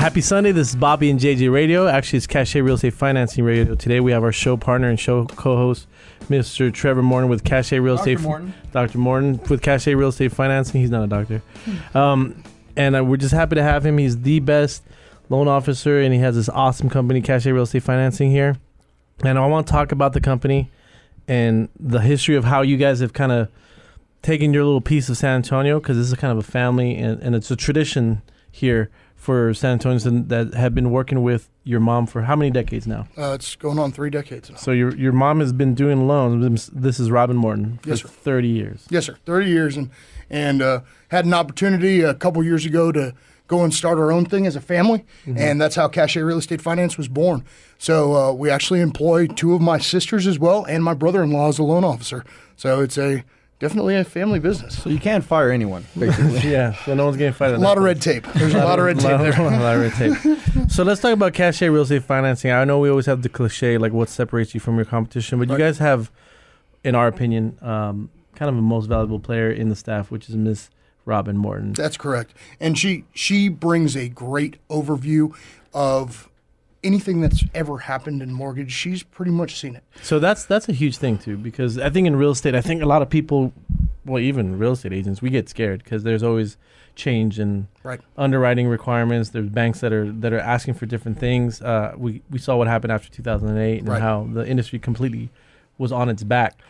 Happy Sunday. This is Bobby and JJ Radio. Actually, it's Cachet Real Estate Financing Radio. Today we have our show partner and show co-host, Mr. Trevor Morton with Cachet Real Estate. Dr. Morton with Cachet Real Estate Financing. He's not a doctor. And we're just happy to have him. He's the best loan officer, and he has this awesome company, Cachet Real Estate Financing here. And I want to talk about the company and the history of how you guys have kind of taken your little piece of San Antonio, because this is kind of a family, and it's a tradition here for San Antonians that have been working with your mom for how many decades now? It's going on 3 decades now. So your mom has been doing loans. This is Robin Morton for 30 years. Yes, sir. 30 years, and had an opportunity a couple years ago to go and start our own thing as a family, and that's how Cachet Real Estate Finance was born. So we actually employ 2 of my sisters as well, and my brother-in-law as a loan officer. So it's definitely a family business. So you can't fire anyone, basically. Yeah, so no one's getting fired. A lot of red tape. There's a lot of red tape there. A lot of red tape. So let's talk about Cachet Real Estate Financing. I know we always have the cliche, like what separates you from your competition, but you guys have, in our opinion, kind of a most valuable player in the staff, which is Miss Robin Morton. That's correct. And she brings a great overview of anything that's ever happened in mortgage. She's pretty much seen it. So that's a huge thing too, because I think in real estate, I think a lot of people, well, even real estate agents, we get scared because there's always change in underwriting requirements. There's banks that are asking for different things. We saw what happened after 2008 and how the industry completely was on its back.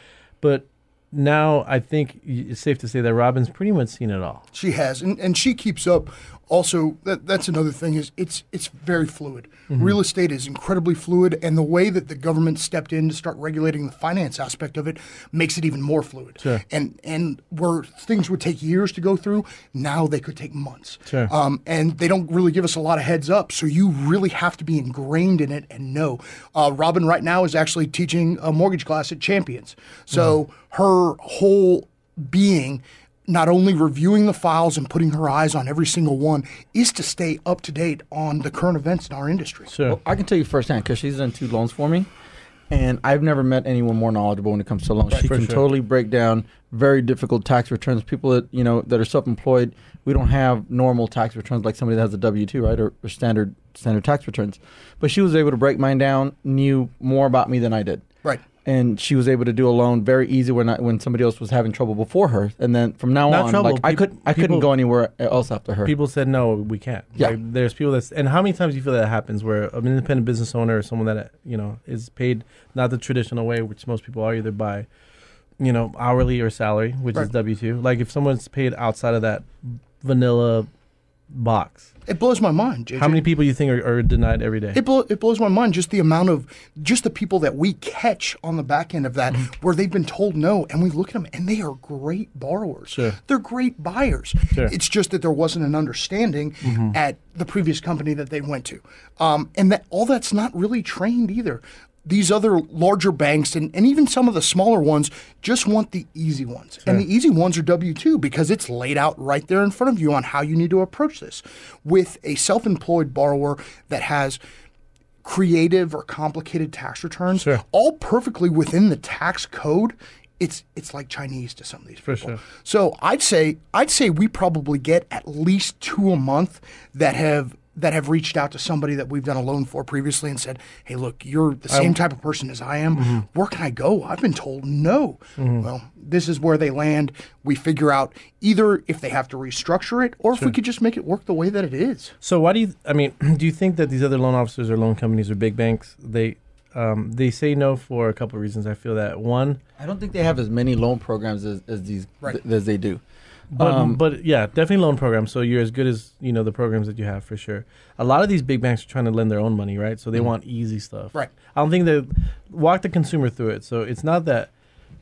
But now I think it's safe to say that Robin's pretty much seen it all. She has, and she keeps up. Also, that's another thing, is it's very fluid. Real estate is incredibly fluid, and the way that the government stepped in to start regulating the finance aspect of it makes it even more fluid. Sure. And where things would take years to go through, now they could take months. Sure. And they don't really give us a lot of heads up, so you really have to be ingrained in it and know. Robin right now is actually teaching a mortgage class at Champions. So her whole being, not only reviewing the files and putting her eyes on every single one, is to stay up to date on the current events in our industry. Sure. Well, I can tell you firsthand, because she's done 2 loans for me, and I've never met anyone more knowledgeable when it comes to loans. She can totally break down very difficult tax returns. People that that are self-employed, we don't have normal tax returns like somebody that has a W-2, right, or standard tax returns. But she was able to break mine down, knew more about me than I did. Right. And she was able to do a loan very easy when somebody else was having trouble before her. And then from now on, like I couldn't go anywhere else after her. People said, no, we can't. Yeah. Like, there's people and how many times do you feel that happens where an independent business owner or someone that, is paid not the traditional way, which most people are, either by, hourly or salary, which is W-2. Like if someone's paid outside of that vanilla box. It blows my mind, JJ. How many people you think are denied every day? It blows my mind, just the amount of, just the people that we catch on the back end of that, where they've been told no, and we look at them, and they are great borrowers. Sure. They're great buyers. Sure. It's just that there wasn't an understanding at the previous company that they went to. And that all that's not really trained either. These other larger banks and even some of the smaller ones just want the easy ones. Sure. And the easy ones are W-2 because it's laid out right there in front of you on how you need to approach this. With a self-employed borrower that has creative or complicated tax returns, all perfectly within the tax code, it's like Chinese to some of these people. For sure. So I'd say we probably get at least 2 a month that have reached out to somebody that we've done a loan for previously and said, hey, look, you're the same type of person as I am. Where can I go? I've been told no. Well, this is where they land. We figure out either if they have to restructure it or if we could just make it work the way that it is. So why do you think that these other loan officers or loan companies or big banks, they say no for a couple of reasons? I feel that one, I don't think they have as many loan programs as they do. But yeah, definitely loan programs. So you're as good as the programs that you have for sure. A lot of these big banks are trying to lend their own money, right? So they want easy stuff. Right. I don't think they walk the consumer through it. So it's not that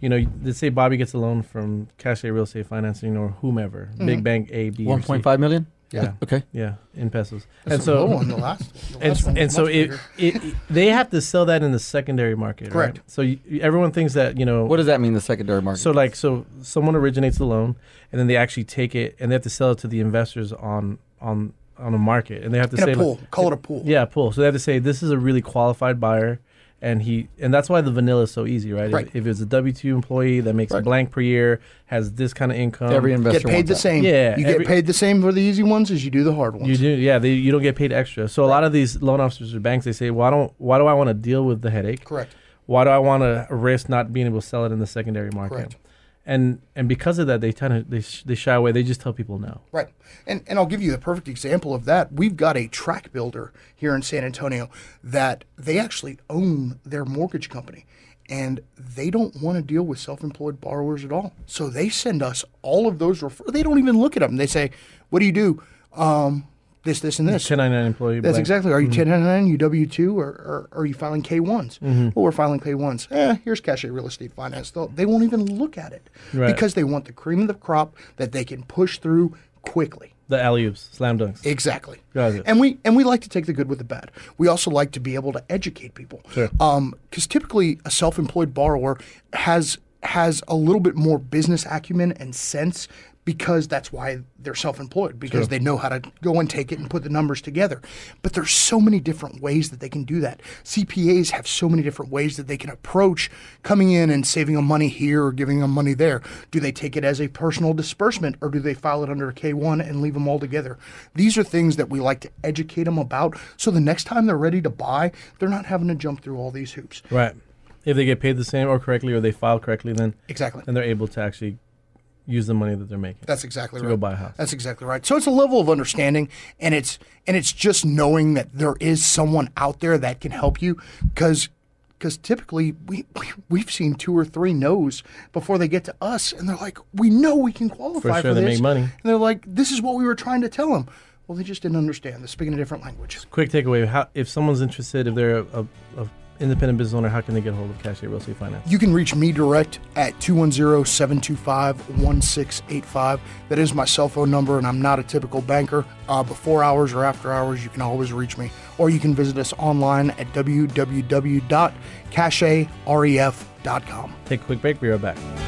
let's say Bobby gets a loan from Cachet Real Estate Financing or whomever, big bank A, B, 1.5 million. Yeah. Okay. Yeah, in pesos. That's and so low on the last one. and so they have to sell that in the secondary market. Correct. Right? So everyone thinks that What does that mean, the secondary market? So someone originates the loan, and then they actually take it and they have to sell it to the investors on a market, and they have to say a pool. Call it a pool. Yeah, a pool. So they have to say this is a really qualified buyer, and that's why the vanilla is so easy, right? Right. If it's a W-2 employee that makes a blank per year, has this kind of income, every investor get paid the same. Yeah, you get paid the same for the easy ones as you do the hard ones. You do, yeah. You don't get paid extra. So a lot of these loan officers or banks, they say, why do I want to deal with the headache? Correct. Why do I want to risk not being able to sell it in the secondary market? Correct. And because of that, they shy away. They just tell people no. Right. And I'll give you the perfect example of that. We've got a track builder here in San Antonio that they actually own their mortgage company, and they don't want to deal with self-employed borrowers at all. So they send us all of those They don't even look at them. They say, "What do you do? This, and this." 1099 employee. That's exactly. Are you 1099? You W-2, or are you filing K-1s? Well, we're filing K-1s. Here's Cachet Real Estate Finance. They won't even look at it because they want the cream of the crop that they can push through quickly. The alley-oops, slam dunks. Exactly. Got it. And we like to take the good with the bad. We also like to be able to educate people. Sure. Because typically a self-employed borrower has a little bit more business acumen and sense, because that's why they're self-employed, because they know how to go and take it and put the numbers together. But there's so many different ways that they can do that. CPAs have so many different ways that they can approach coming in and saving them money here or giving them money there. Do they take it as a personal disbursement, or do they file it under a K-1 and leave them all together? These are things that we like to educate them about, so the next time they're ready to buy, they're not having to jump through all these hoops. Right. If they get paid the same or correctly, or they file correctly, then they're able to actually use the money that they're making. That's exactly right. To go buy a house. That's exactly right. So it's a level of understanding, and it's just knowing that there is someone out there that can help you, because typically we've seen 2 or 3 no's before they get to us, and they're like, we know we can qualify for they this. make money. And they're like, this is what we were trying to tell them. Well, they just didn't understand. They're speaking a different language. Quick takeaway: if someone's interested, if they're a independent business owner, how can they get a hold of Cachet Real Estate Finance? You can reach me direct at 210-725-1685. That is my cell phone number, and I'm not a typical banker. Before hours or after hours, you can always reach me. Or you can visit us online at www.cachetref.com. Take a quick break. We'll be right back.